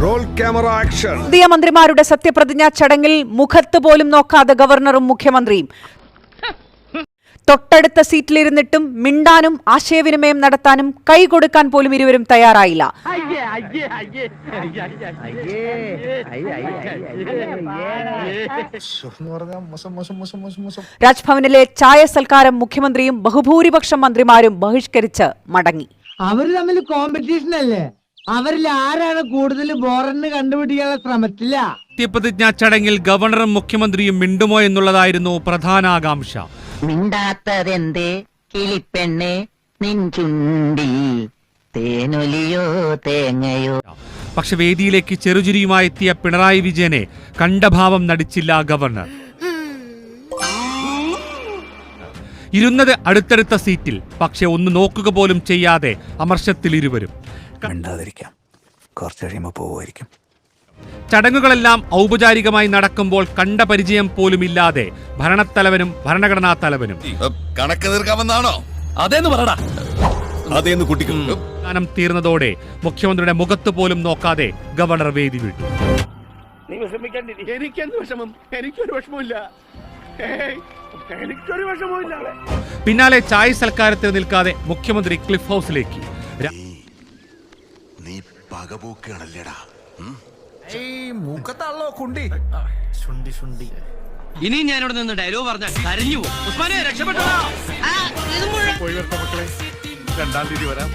Role camera action. പുതിയ മന്ത്രിമാരുടെ സത്യപ്രതിജ്ഞാ ചടങ്ങിൽ മുഖത്ത് പോലും നോക്കാതെ ഗവർണറും മുഖ്യമന്ത്രിയും. തൊട്ടടുത്ത സീറ്റിലിരുന്നിട്ടും മിണ്ടാനും ആശയവിനിമയം നടത്താനും കൈ കൊടുക്കാൻ പോലും ഇരുവരും തയ്യാറായില്ല. രാജ്ഭവനിലെ ചായ സൽക്കാരം മുഖ്യമന്ത്രിയും ബഹുഭൂരിപക്ഷം മന്ത്രിമാരും ബഹിഷ്കരിച്ച് മടങ്ങി. അവര് തമ്മിൽ കോമ്പറ്റീഷൻ അല്ലേ? അവരിൽ ആരാണ് കൂടുതൽ ബോറന്ന് കണ്ടുപിടിക്കാനുള്ള ശ്രമത്തില്ല. സത്യപ്രതിജ്ഞാ ചടങ്ങിൽ ഗവർണറും മുഖ്യമന്ത്രിയും മിണ്ടുമോ എന്നുള്ളതായിരുന്നു പ്രധാന ആകാംക്ഷ. മിണ്ടാത്തതെന്തേ കിളിപ്പെണ്ണെ നിൻചുണ്ടിൽ തേനൊലിയോ തേങ്ങയോ. പക്ഷെ വേദിയിലേക്ക് ചെറുചിരിയുമായി എത്തിയ പിണറായി വിജയനെ കണ്ടഭാവം നടിച്ചില്ല ഗവർണർ. ഇരുന്നത് അടുത്തടുത്ത സീറ്റിൽ, പക്ഷെ ഒന്ന് നോക്കുക പോലും ചെയ്യാതെ അമർഷത്തിൽ ഇരുവരും. ചടങ്ങുകളെല്ലാം ഔപചാരികമായി നടക്കുമ്പോൾ കണ്ട പരിചയം പോലുമില്ലാതെ ഭരണത്തലവനും ഭരണഘടനാ തലവനും കണക്ക് തീർക്കാമെന്നാണോ? അതേന്ന് പറടാ. അതേന്ന് കുട്ടിക്കും ഗാനം തീർന്നതോടെ മുഖ്യമന്ത്രിയുടെ മുഖത്ത് പോലും നോക്കാതെ ഗവർണർ വേദി വിട്ടു. പിന്നാലെ ചായ സൽക്കാരത്തിൽ നിൽക്കാതെ മുഖ്യമന്ത്രി ക്ലിഫ് ഹൗസിലേക്ക്. നീ പകപോക്കാണല്ലേടാ. ഇനി ഞാനിവിടെ നിന്ന് ഡയലോഗ് പറഞ്ഞാൽ കരഞ്ഞു പോകും. ഉസ്മാനെ രക്ഷപ്പെട്ടോ. രണ്ടാം തീയതി വരാം.